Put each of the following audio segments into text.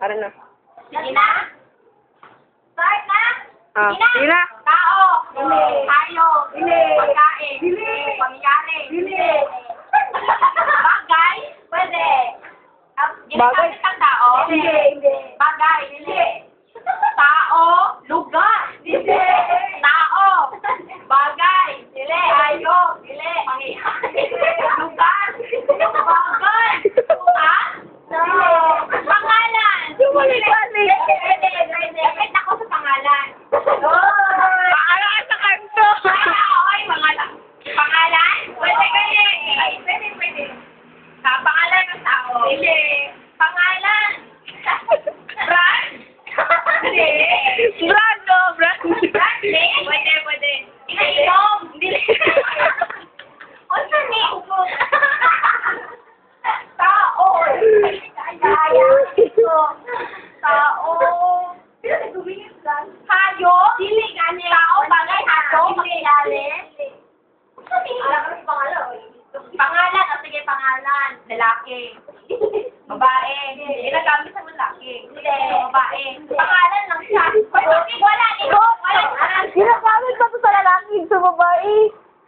Para na. Sige na? Start na? Ah, Sige na? sige na. Tao. Dili. Tayo. Dili. Pagkain. Dili. Pangyayari. Dili. Bagay. Pwede. Bagay. Ginagamit ang tao. Hindi, hindi. Bagay. Hindi. Tao. Lugar. Hindi. Tao. Bagay. Dili. Tayo. Dili. Pangyayari. Lugar. Bagay. Puta. No. Pangalan. Balik-balik. Pwede. Dapat ako sa pangalan. Pangalan sa kanto. Okay, pangalan. Pangalan? Pwede kayo. Pwede. Pangalan ng tao. Hindi. Pangalan. Brand? Hindi. Brand, oh, brand. Brand? Hindi. Pwede. Inom. Hindi. O sa name ko? Tao. Kaya. Tao. Hayo? Dili gani. Tao, bagay, hayo, pangyayari. Pangalan, o sige, pangalan. Lalaki. Babae. Ginagamit sa lalaki. Babae. Pangalan lang siya. Wala, ikaw. Wala. Ginagamit pa to sa lalaki, sa babae.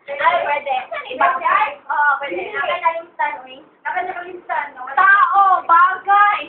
Ay, pwede. Iba siya? Oo, pwede. Naka na yung stand, Tao, bagay,